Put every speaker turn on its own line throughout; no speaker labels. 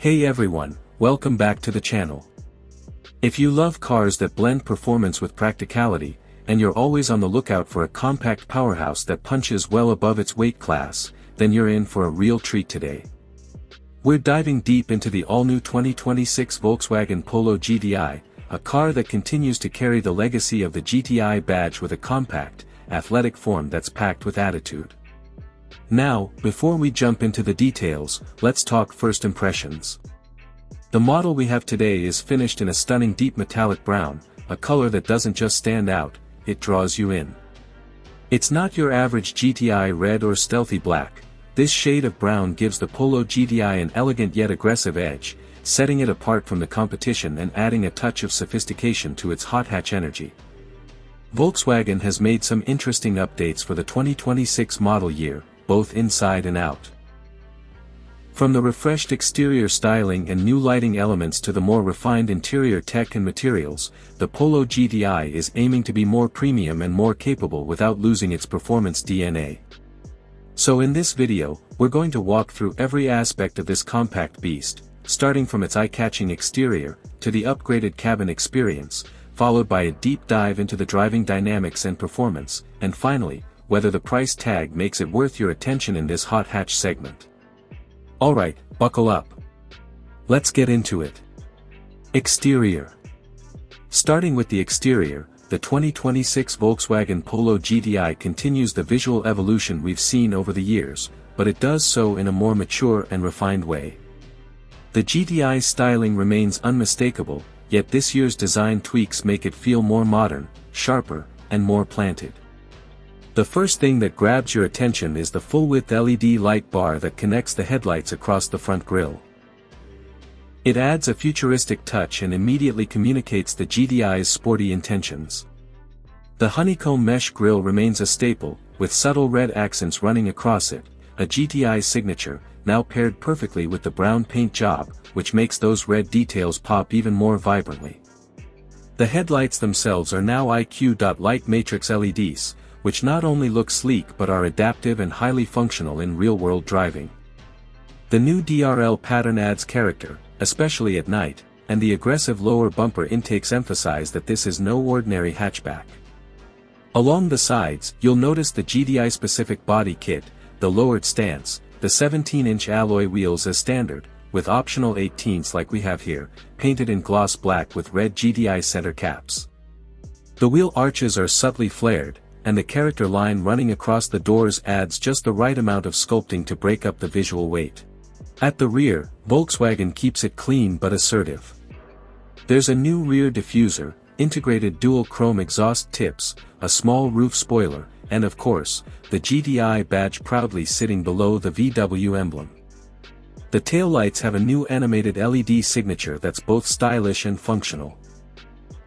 Hey everyone, welcome back to the channel. If you love cars that blend performance with practicality, and you're always on the lookout for a compact powerhouse that punches well above its weight class, then you're in for a real treat today. We're diving deep into the all-new 2026 Volkswagen Polo GTI, a car that continues to carry the legacy of the GTI badge with a compact, athletic form that's packed with attitude. Now, before we jump into the details, let's talk first impressions. The model we have today is finished in a stunning deep metallic brown, a color that doesn't just stand out, it draws you in. It's not your average GTI red or stealthy black. This shade of brown gives the Polo GTI an elegant yet aggressive edge, setting it apart from the competition and adding a touch of sophistication to its hot hatch energy. Volkswagen has made some interesting updates for the 2026 model year, both inside and out. From the refreshed exterior styling and new lighting elements to the more refined interior tech and materials, the Polo GTI is aiming to be more premium and more capable without losing its performance DNA. So in this video, we're going to walk through every aspect of this compact beast, starting from its eye-catching exterior, to the upgraded cabin experience, followed by a deep dive into the driving dynamics and performance, and finally, whether the price tag makes it worth your attention in this hot hatch segment. Alright, buckle up. Let's get into it. Exterior. Starting with the exterior, the 2026 Volkswagen Polo GTI continues the visual evolution we've seen over the years, but it does so in a more mature and refined way. The GTI's styling remains unmistakable, yet this year's design tweaks make it feel more modern, sharper, and more planted. The first thing that grabs your attention is the full-width LED light bar that connects the headlights across the front grille. It adds a futuristic touch and immediately communicates the GTI's sporty intentions. The honeycomb mesh grille remains a staple, with subtle red accents running across it, a GTI signature, now paired perfectly with the brown paint job, which makes those red details pop even more vibrantly. The headlights themselves are now IQ.light matrix LEDs, which not only look sleek but are adaptive and highly functional in real-world driving. The new DRL pattern adds character, especially at night, and the aggressive lower bumper intakes emphasize that this is no ordinary hatchback. Along the sides, you'll notice the GTI-specific body kit, the lowered stance, the 17-inch alloy wheels as standard, with optional 18s like we have here, painted in gloss black with red GTI center caps. The wheel arches are subtly flared, and the character line running across the doors adds just the right amount of sculpting to break up the visual weight. At the rear, Volkswagen keeps it clean but assertive. There's a new rear diffuser, integrated dual chrome exhaust tips, a small roof spoiler, and of course, the GTI badge proudly sitting below the VW emblem. The taillights have a new animated LED signature that's both stylish and functional.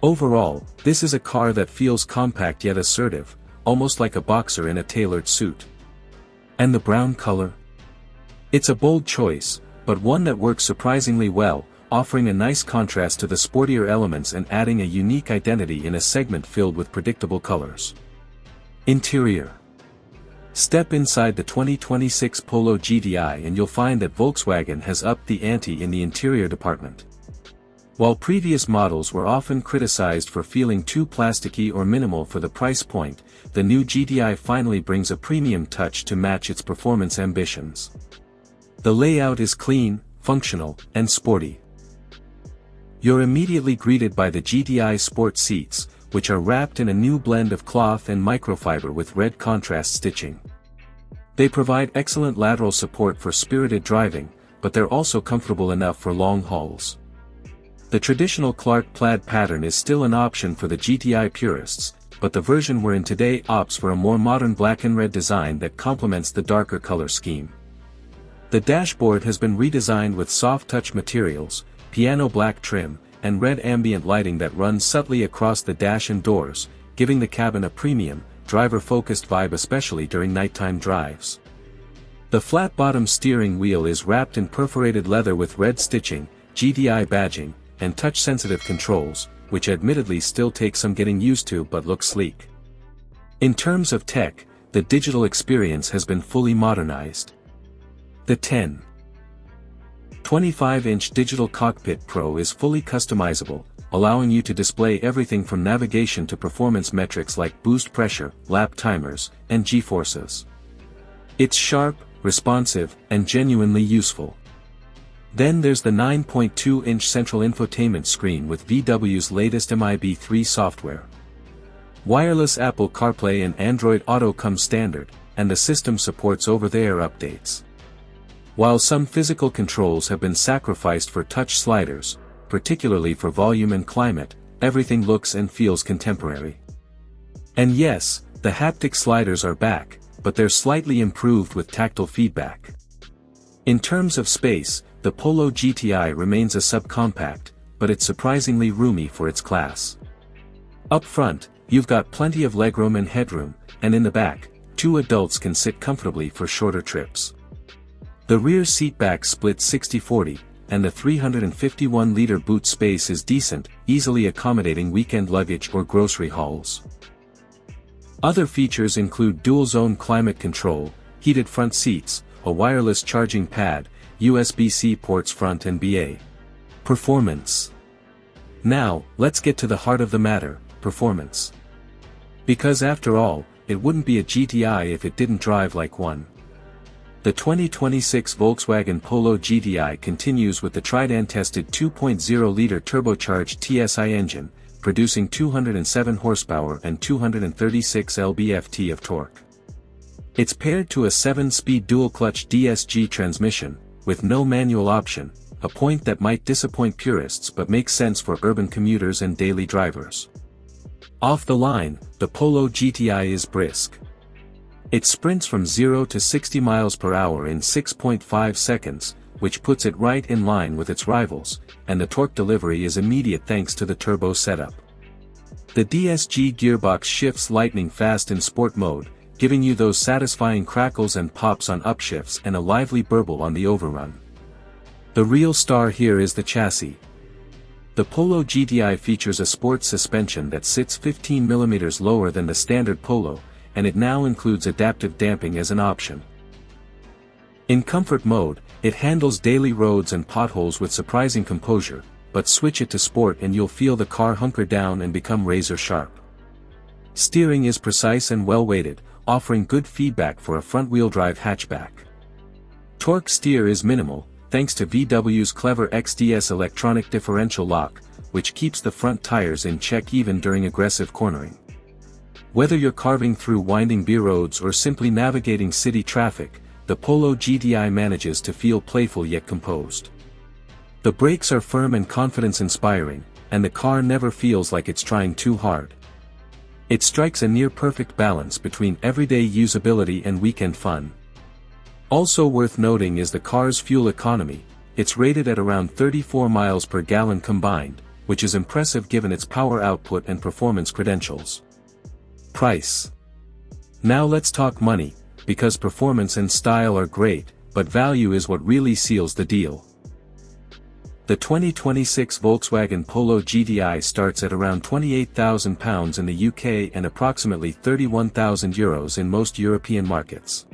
Overall, this is a car that feels compact yet assertive, almost like a boxer in a tailored suit. And the brown color? It's a bold choice, but one that works surprisingly well, offering a nice contrast to the sportier elements and adding a unique identity in a segment filled with predictable colors. Interior. Step inside the 2026 Polo GTI and you'll find that Volkswagen has upped the ante in the interior department. While previous models were often criticized for feeling too plasticky or minimal for the price point, the new GTI finally brings a premium touch to match its performance ambitions. The layout is clean, functional, and sporty. You're immediately greeted by the GTI Sport seats, which are wrapped in a new blend of cloth and microfiber with red contrast stitching. They provide excellent lateral support for spirited driving, but they're also comfortable enough for long hauls. The traditional Clark plaid pattern is still an option for the GTI purists, but the version we're in today opts for a more modern black and red design that complements the darker color scheme. The dashboard has been redesigned with soft-touch materials, piano black trim, and red ambient lighting that runs subtly across the dash and doors, giving the cabin a premium, driver-focused vibe especially during nighttime drives. The flat-bottom steering wheel is wrapped in perforated leather with red stitching, GTI badging, and touch-sensitive controls, which admittedly still take some getting used to but look sleek. In terms of tech, the digital experience has been fully modernized. The 10. 25-inch Digital Cockpit Pro is fully customizable, allowing you to display everything from navigation to performance metrics like boost pressure, lap timers, and G-forces. It's sharp, responsive, and genuinely useful. Then there's the 9.2-inch central infotainment screen with VW's latest MIB3 software. Wireless Apple CarPlay and Android Auto come standard, and the system supports over-the-air updates. While some physical controls have been sacrificed for touch sliders, particularly for volume and climate, everything looks and feels contemporary. And yes, the haptic sliders are back, but they're slightly improved with tactile feedback. In terms of space, the Polo GTI remains a subcompact, but it's surprisingly roomy for its class. Up front, you've got plenty of legroom and headroom, and in the back, 2 adults can sit comfortably for shorter trips. The rear seatback splits 60-40, and the 351-liter boot space is decent, easily accommodating weekend luggage or grocery hauls. Other features include dual-zone climate control, heated front seats, a wireless charging pad, USB-C ports front and BA. Performance. Now, let's get to the heart of the matter, performance. Because after all, it wouldn't be a GTI if it didn't drive like one. The 2026 Volkswagen Polo GTI continues with the tried-and-tested 2.0-liter turbocharged TSI engine, producing 207 horsepower and 236 lb-ft of torque. It's paired to a 7-speed dual-clutch DSG transmission, with no manual option, a point that might disappoint purists but makes sense for urban commuters and daily drivers. Off the line, the Polo GTI is brisk. It sprints from 0 to 60 miles per hour in 6.5 seconds, which puts it right in line with its rivals, and the torque delivery is immediate thanks to the turbo setup. The DSG gearbox shifts lightning fast in sport mode, giving you those satisfying crackles and pops on upshifts and a lively burble on the overrun. The real star here is the chassis. The Polo GTI features a sports suspension that sits 15 mm lower than the standard Polo, and it now includes adaptive damping as an option. In comfort mode, it handles daily roads and potholes with surprising composure, but switch it to sport and you'll feel the car hunker down and become razor sharp. Steering is precise and well-weighted, offering good feedback for a front-wheel drive hatchback. Torque steer is minimal, thanks to VW's clever XDS electronic differential lock, which keeps the front tires in check even during aggressive cornering. Whether you're carving through winding beer roads or simply navigating city traffic, the Polo GTI manages to feel playful yet composed. The brakes are firm and confidence-inspiring, and the car never feels like it's trying too hard. It strikes a near-perfect balance between everyday usability and weekend fun. Also worth noting is the car's fuel economy. It's rated at around 34 miles per gallon combined, which is impressive given its power output and performance credentials. Price. Now let's talk money, because performance and style are great, but value is what really seals the deal. The 2026 Volkswagen Polo GTI starts at around £28,000 in the UK and approximately €31,000 in most European markets.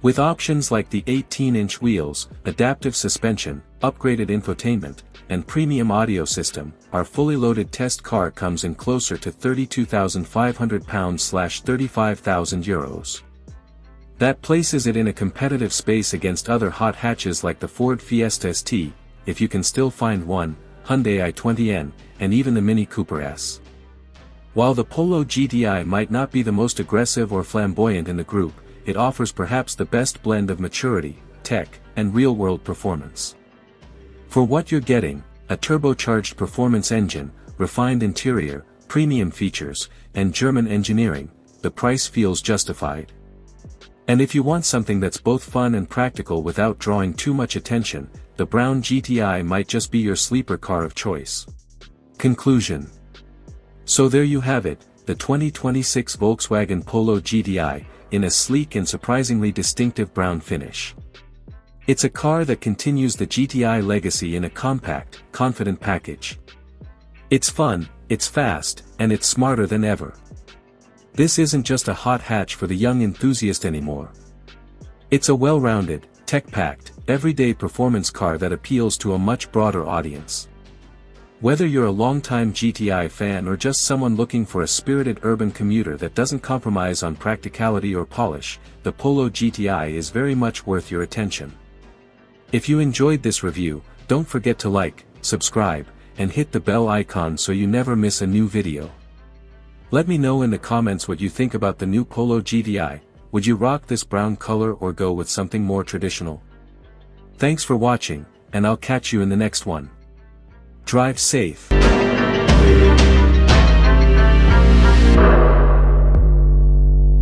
With options like the 18-inch wheels, adaptive suspension, upgraded infotainment, and premium audio system, our fully loaded test car comes in closer to €32,500/€35,000. That places it in a competitive space against other hot hatches like the Ford Fiesta ST, if you can still find one, Hyundai i20N, and even the Mini Cooper S. While the Polo GTI might not be the most aggressive or flamboyant in the group, it offers perhaps the best blend of maturity, tech, and real-world performance. For what you're getting, a turbocharged performance engine, refined interior, premium features, and German engineering, the price feels justified. And if you want something that's both fun and practical without drawing too much attention, the brown GTI might just be your sleeper car of choice. Conclusion. So there you have it, the 2026 Volkswagen Polo GTI, in a sleek and surprisingly distinctive brown finish. It's a car that continues the GTI legacy in a compact, confident package. It's fun, it's fast, and it's smarter than ever. This isn't just a hot hatch for the young enthusiast anymore. It's a well-rounded, tech-packed, everyday performance car that appeals to a much broader audience. Whether you're a longtime GTI fan or just someone looking for a spirited urban commuter that doesn't compromise on practicality or polish, the Polo GTI is very much worth your attention. If you enjoyed this review, don't forget to like, subscribe, and hit the bell icon so you never miss a new video. Let me know in the comments what you think about the new Polo GTI. Would you rock this brown color or go with something more traditional? Thanks for watching, and I'll catch you in the next one. Drive safe.